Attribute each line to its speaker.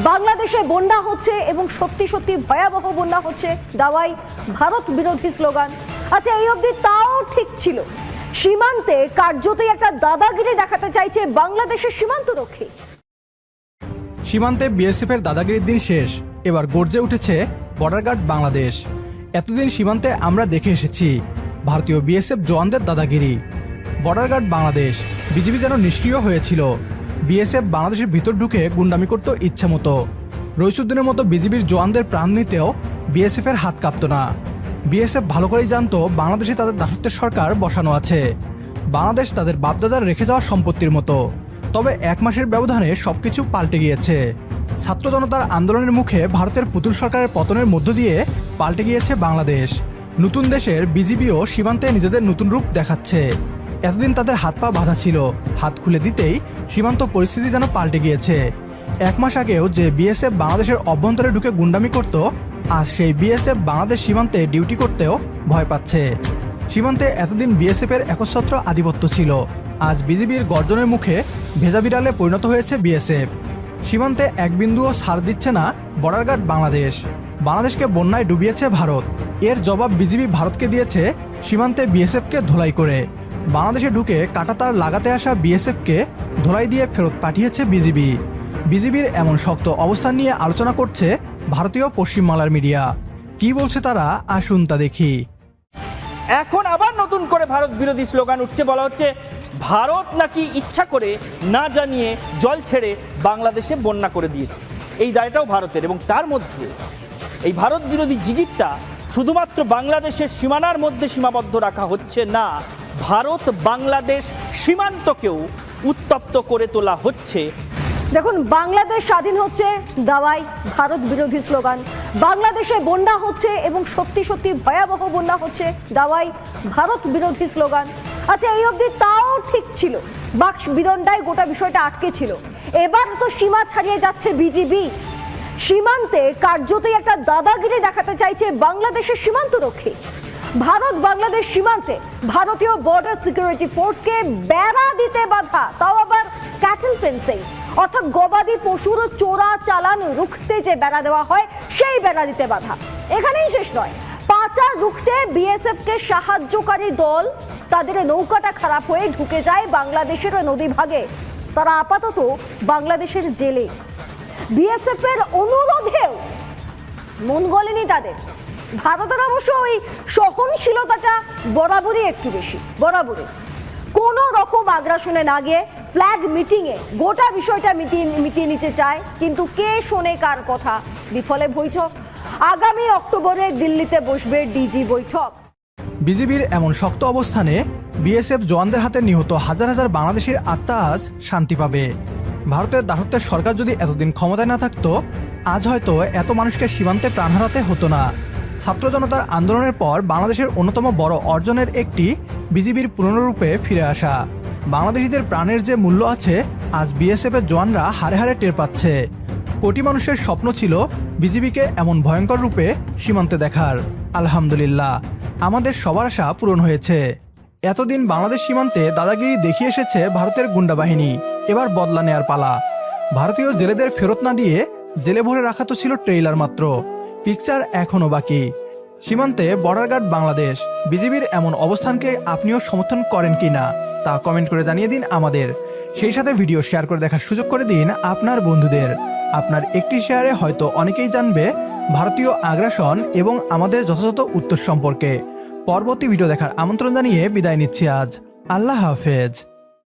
Speaker 1: বাংলাদেশে বন্যা হচ্ছে এবং সত্যি সত্যি ভয়াবহ বন্যা হচ্ছে, দাওয়াই ভারত বিরোধী স্লোগান। আচ্ছা, এই অবধি তাও ঠিক ছিল, সীমান্তে কার্যতই একটা দাদাগিরি দেখাতে চাইছে বাংলাদেশের সীমান্তরক্ষী।
Speaker 2: সীমান্তে বিএসএফ এর দাদাগিরির দিন শেষ, এবার গর্জে উঠেছে বর্ডার গার্ড বাংলাদেশ। এতদিন সীমান্তে আমরা দেখে এসেছি ভারতীয় বিএসএফ জওয়ানদের দাদাগিরি। বর্ডার গার্ড বাংলাদেশ বিজিবি যেন নিষ্ক্রিয় হয়েছিল। বিএসএফ বাংলাদেশের ভিতর ঢুকে গুন্ডামি করত ইচ্ছে মতো। রইসুদ্দিনের মতো বিজিবির জওয়ানদের প্রাণ নিতেও বিএসএফ এর হাত কাঁপত না। বিএসএফ ভালো করেই জানতো বাংলাদেশে তাদের দাসত্বের সরকার বসানো আছে। বাংলাদেশ তাদের বাপদাদার রেখে যাওয়া সম্পত্তির মতো। তবে এক মাসের ব্যবধানে সবকিছু পাল্টে গিয়েছে। ছাত্র জনতার আন্দোলনের মুখে ভারতের পুতুল সরকারের পতনের মধ্য দিয়ে পাল্টে গিয়েছে বাংলাদেশ। নতুন দেশের বিজিবিও সীমান্তে নিজেদের নতুন রূপ দেখাচ্ছে। এতদিন তাদের হাত পা বাঁধা ছিল, হাত খুলে দিতেই সীমান্ত পরিস্থিতি যেন পাল্টে গিয়েছে। এক মাস আগেও যে বিএসএফ বাংলাদেশের অভ্যন্তরে ঢুকে গুন্ডামি করত, আজ সেই বিএসএফ বাংলাদেশ সীমান্তে ডিউটি করতেও ভয় পাচ্ছে। সীমান্তে এতদিন বিএসএফ এর একচ্ছত্র আধিপত্য ছিল, আজ বিজিবির গর্জনের মুখে ভেজা বিড়ালে পরিণত হয়েছে বিএসএফ। সীমান্তে এক বিন্দুও ছাড় দিচ্ছে না বর্ডার গার্ড বাংলাদেশ। বাংলাদেশকে বন্যায় ডুবিয়েছে ভারত, এর জবাব বিজিবি ভারতকে দিয়েছে সীমান্তে বিএসএফকে ধোলাই করে। বাংলাদেশে ঢুকে কাঁটাতার লাগাতে আসা বিএসএফকে ধোলাই দিয়ে ফেরত পাঠিয়েছে বিজিবি। বিজিবির এমন শক্ত অবস্থান নিয়ে আলোচনা করছে ভারতীয় পশ্চিমবাংলার মিডিয়া। কি বলছে তারা, আসুন তা দেখি।
Speaker 3: এখন আবার নতুন করে ভারত বিরোধী স্লোগান উঠছে, বলা হচ্ছে ভারত নাকি ইচ্ছা করে না জানিয়ে জল ছেড়ে বাংলাদেশে বন্যা করে দিয়েছে। এই দায়টাও ভারতের, এবং তার মধ্যে এই ভারত বিরোধী জিগিরটা শুধুমাত্র বাংলাদেশের সীমানার মধ্যে সীমাবদ্ধ রাখা হচ্ছে না, ভারত বাংলাদেশ সীমান্তকেও উত্তপ্ত করে তোলা হচ্ছে।
Speaker 1: দেখুন, বাংলাদেশ স্বাধীন হচ্ছে, দাওয়াই ভারত বিরোধী স্লোগান। বাংলাদেশে বন্যা হচ্ছে এবং সত্যি সত্যি ভয়াবহ বন্যা হচ্ছে, দাওয়াই ভারত বিরোধী স্লোগান। আচ্ছা, এই অবধি তাও ঠিক ছিল, বাক্স বিদণ্ডায় গোটা বিষয়টা আটকে ছিল। এবার তো সীমা ছাড়িয়ে যাচ্ছে বিজিবি। সীমান্তে কার্যতই একটা দাদাগিরি দেখাতে চাইছে বাংলাদেশের সীমান্তরক্ষী। ভারত বাংলাদেশ সীমান্তে ভারতীয় বর্ডার সিকিউরিটি ফোর্সকে বেড়া দিতে বাধা, তাও আবার ক্যাটেল ফেন্সিং, অর্থাৎ গবাদি পশুর চোরা চালান রুখতে যে বেড়া দেওয়া হয় সেই বেড়া দিতে বাধা। এখানেই শেষ নয়, পাচার রুখতে বিএসএফ কে সাহায্যকারী দল, তাদের নৌকাটা খারাপ হয়ে ঢুকে যায় বাংলাদেশের নদী ভাগে। তারা আপাতত বাংলাদেশের জেলে। বিএসএফ এর অনুরোধেও মন গলেনি তাদের। ভারতের অবশ্য ওই সহনশীলতাটা বরাবরই একটু বেশি, বরাবরই কোনো রকম আগ্রাসনে না গিয়ে ফ্ল্যাগ মিটিংয়ে গোটা বিষয়টা মিটিয়ে নিতে চায়। কিন্তু কে শোনে কার কথা? বিফলে বৈঠক। আগামী অক্টোবরে দিল্লিতে বসবে ডিজি বৈঠক।
Speaker 2: বিজিবির এমন শক্ত অবস্থানে বিএসএফ জওয়ানদের হাতে নিহত হাজার হাজার বাংলাদেশের আত্মা আজ শান্তি পাবে। ভারতের দাসত্বের সরকার যদি এতদিন ক্ষমতায় না থাকতো, আজ হয়তো এত মানুষকে সীমান্তে প্রাণ হারাতে হতো না। ছাত্র জনতার আন্দোলনের পর বাংলাদেশের অন্যতম বড় অর্জনের একটি বিজিবির পুনরূপে ফিরে আসা। বাংলাদেশিদের প্রাণের যে মূল্য আছে, আজ বিএসএফ এর জওয়ানরা হারে হারে টের পাচ্ছে। কোটি মানুষের স্বপ্ন ছিল বিজিবিকে এমন ভয়ঙ্কর রূপে সীমান্তে দেখার। আলহামদুলিল্লাহ, আমাদের সবার আশা পূরণ হয়েছে। এতদিন বাংলাদেশ সীমান্তে দাদাগিরি দেখিয়ে এসেছে ভারতের গুন্ডা বাহিনী, এবার বদলা নেয়ার পালা। ভারতীয় জেলেদের ফেরত না দিয়ে জেলে ভরে রাখা তো ছিল ট্রেইলার মাত্র, পিকচার এখনো বাকি। সীমান্তে বর্ডার গার্ড বাংলাদেশ, বিজিবির এমন অবস্থানকে আপনিও সমর্থন করেন কি না তা কমেন্ট করে জানিয়ে দিন আমাদের। সেই সাথে ভিডিও শেয়ার করে দেখার সুযোগ করে দিন আপনার বন্ধুদের। আপনার একটি শেয়ারে হয়তো অনেকেই জানবে ভারতীয় আগ্রাসন এবং আমাদের যথাযথ উত্তর সম্পর্কে। পরবর্তী ভিডিও দেখার আমন্ত্রণ জানিয়ে বিদায় নিচ্ছি আজ। আল্লাহ হাফেজ।